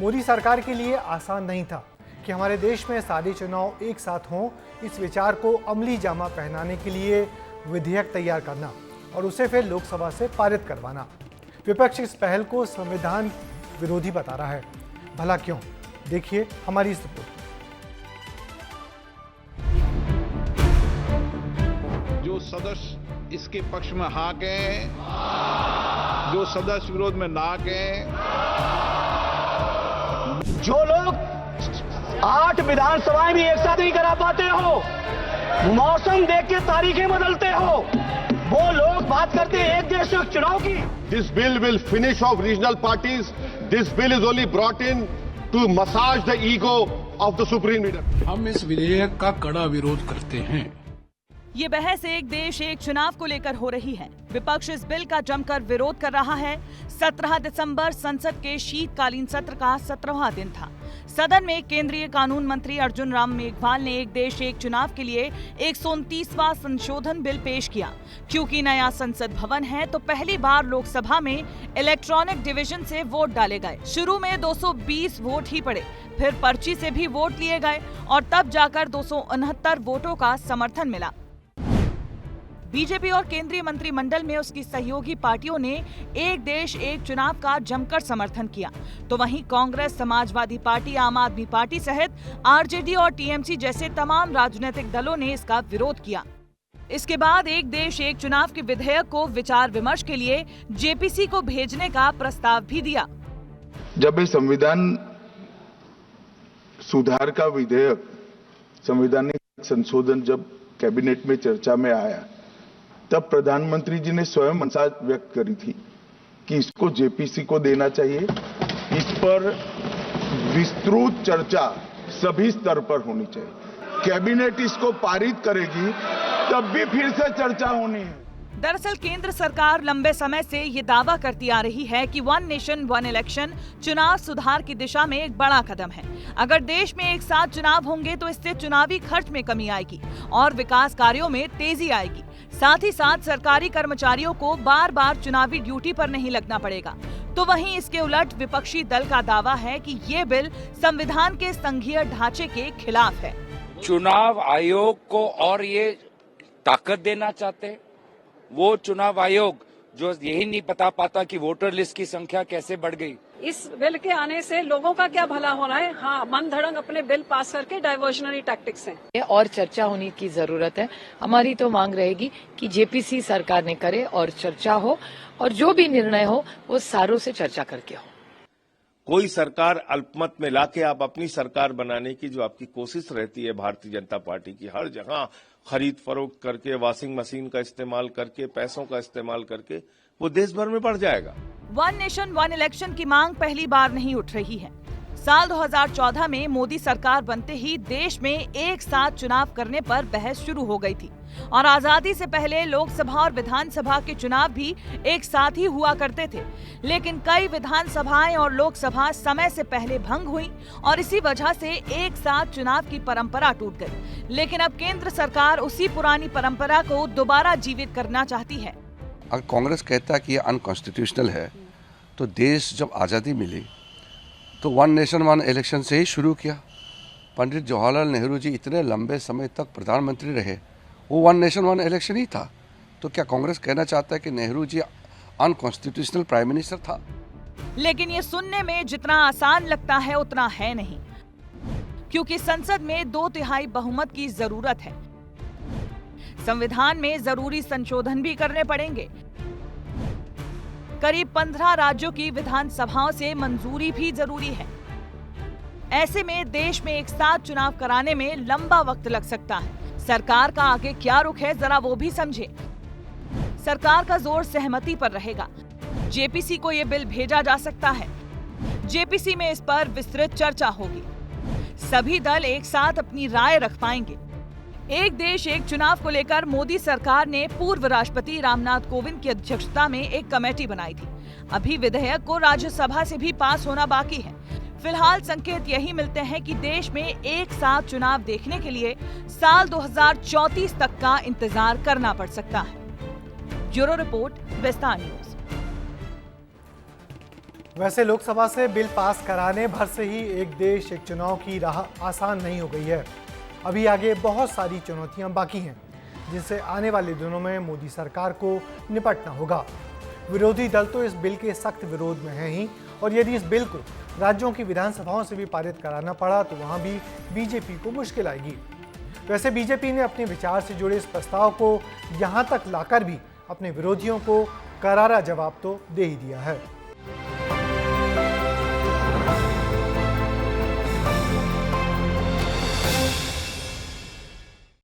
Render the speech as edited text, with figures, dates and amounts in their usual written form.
मोदी सरकार के लिए आसान नहीं था कि हमारे देश में सारे चुनाव एक साथ हों। इस विचार को अमली जामा पहनाने के लिए विधेयक तैयार करना और उसे फिर लोकसभा से पारित करवाना। विपक्ष इस पहल को संविधान विरोधी बता रहा है। भला क्यों? देखिए हमारी इस रिपोर्ट। जो सदस्य इसके पक्ष में हाँ कहें, जो सदस्य विरोध में ना कहें, जो लोग 8 विधानसभाएं भी एक साथ नहीं करा पाते हो, मौसम देख के तारीखें बदलते हो, वो लोग बात करते हैं एक देश एक चुनाव की। This bill will finish off regional parties. This bill is only brought in to massage the ego of the supreme leader. हम इस विधेयक का कड़ा विरोध करते हैं। ये बहस एक देश एक चुनाव को लेकर हो रही है। विपक्ष इस बिल का जमकर विरोध कर रहा है। 17 दिसंबर संसद के शीतकालीन सत्र का 17वां दिन था। सदन में केंद्रीय कानून मंत्री अर्जुन राम मेघवाल ने एक देश एक चुनाव के लिए 129वां संशोधन बिल पेश किया। क्योंकि नया संसद भवन है तो पहली बार लोकसभा में इलेक्ट्रॉनिक डिवीजन से वोट डाले गए। शुरू में 220 वोट ही पड़े, फिर पर्ची से भी वोट लिए गए और तब जाकर 269 वोटों का समर्थन मिला। बीजेपी और केंद्रीय मंत्रिमंडल में उसकी सहयोगी पार्टियों ने एक देश एक चुनाव का जमकर समर्थन किया, तो वहीं कांग्रेस, समाजवादी पार्टी, आम आदमी पार्टी सहित आरजेडी और टीएमसी जैसे तमाम राजनीतिक दलों ने इसका विरोध किया। इसके बाद एक देश एक चुनाव के विधेयक को विचार विमर्श के लिए जेपीसी को भेजने का प्रस्ताव भी दिया। जब ये संविधान सुधार का विधेयक, संवैधानिक संशोधन जब कैबिनेट में चर्चा में आया, तब प्रधानमंत्री जी ने स्वयं मंशा व्यक्त करी थी कि इसको जेपीसी को देना चाहिए। इस पर विस्तृत चर्चा सभी स्तर पर होनी चाहिए। कैबिनेट इसको पारित करेगी तब भी फिर से चर्चा होनी है। दरअसल केंद्र सरकार लंबे समय से ये दावा करती आ रही है कि वन नेशन वन इलेक्शन चुनाव सुधार की दिशा में एक बड़ा कदम है। अगर देश में एक साथ चुनाव होंगे तो इससे चुनावी खर्च में कमी आएगी और विकास कार्यों में तेजी आएगी। साथ ही साथ सरकारी कर्मचारियों को बार बार चुनावी ड्यूटी पर नहीं लगना पड़ेगा। तो वहीं इसके उलट विपक्षी दल का दावा है कि ये बिल संविधान के संघीय ढांचे के खिलाफ है। चुनाव आयोग को और ये ताकत देना चाहते हैं। वो चुनाव आयोग जो यही नहीं बता पाता कि वोटर लिस्ट की संख्या कैसे बढ़ गई। इस बिल के आने से लोगों का क्या भला हो रहा है? हाँ, मन धड़ंग अपने बिल पास करके डाइवर्जनरी टैक्टिक्स हैं। और चर्चा होने की जरूरत है। हमारी तो मांग रहेगी कि जेपीसी सरकार ने करे और चर्चा हो, और जो भी निर्णय हो वो सारों से चर्चा करके हो। कोई सरकार अल्पमत में लाके आप अपनी सरकार बनाने की जो आपकी कोशिश रहती है भारतीय जनता पार्टी की, हर जगह खरीद फरोख्त करके, वॉशिंग मशीन का इस्तेमाल करके, पैसों का इस्तेमाल करके, वो देश भर में बढ़ जाएगा। वन नेशन वन इलेक्शन की मांग पहली बार नहीं उठ रही है। साल 2014 में मोदी सरकार बनते ही देश में एक साथ चुनाव करने पर बहस शुरू हो गई थी और आजादी से पहले लोकसभा और विधानसभा के चुनाव भी एक साथ ही हुआ करते थे। लेकिन कई विधानसभाएं और लोकसभा समय से पहले भंग हुई और इसी वजह से एक साथ चुनाव की परंपरा टूट गई। लेकिन अब केंद्र सरकार उसी पुरानी परंपरा को दोबारा जीवित करना चाहती है। अगर कांग्रेस कहता है कि ये अनकॉन्स्टिट्यूशनल है, तो देश जब आज़ादी मिली तो वन नेशन वन इलेक्शन से ही शुरू किया। पंडित जवाहरलाल नेहरू जी इतने लंबे समय तक प्रधानमंत्री रहे, वो वन नेशन वन इलेक्शन ही था। तो क्या कांग्रेस कहना चाहता है कि Nehru ji unconstitutional prime minister था? लेकिन ये सुनने में जितना आसान लगता है उतना है नहीं, क्योंकि संसद में 2/3 बहुमत की जरूरत है। संविधान में जरूरी संशोधन भी करने पड़ेंगे। करीब 15 राज्यों की विधानसभाओं से मंजूरी भी जरूरी है। ऐसे में देश में एक साथ चुनाव कराने में लंबा वक्त लग सकता है। सरकार का आगे क्या रुख है जरा वो भी समझे। सरकार का जोर सहमति पर रहेगा। जेपीसी को ये बिल भेजा जा सकता है। जेपीसी में इस पर विस्तृत चर्चा होगी। सभी दल एक साथ अपनी राय रख पाएंगे। एक देश एक चुनाव को लेकर मोदी सरकार ने पूर्व राष्ट्रपति रामनाथ कोविंद की अध्यक्षता में एक कमेटी बनाई थी। अभी विधेयक को राज्यसभा से भी पास होना बाकी है। फिलहाल संकेत यही मिलते हैं कि देश में एक साथ चुनाव देखने के लिए साल 2034 तक का इंतजार करना पड़ सकता है। ब्यूरो रिपोर्ट, विस्तार न्यूज। वैसे लोकसभा से बिल पास कराने भर से ही एक देश एक चुनाव की राह आसान नहीं हो गई है। अभी आगे बहुत सारी चुनौतियां बाकी हैं, जिनसे आने वाले दिनों में मोदी सरकार को निपटना होगा। विरोधी दल तो इस बिल के सख्त विरोध में हैं ही, और यदि इस बिल को राज्यों की विधानसभाओं से भी पारित कराना पड़ा तो वहां भी बीजेपी को मुश्किल आएगी। वैसे बीजेपी ने अपने विचार से जुड़े इस प्रस्ताव को यहां तक लाकर भी अपने विरोधियों को करारा जवाब तो दे ही दिया है।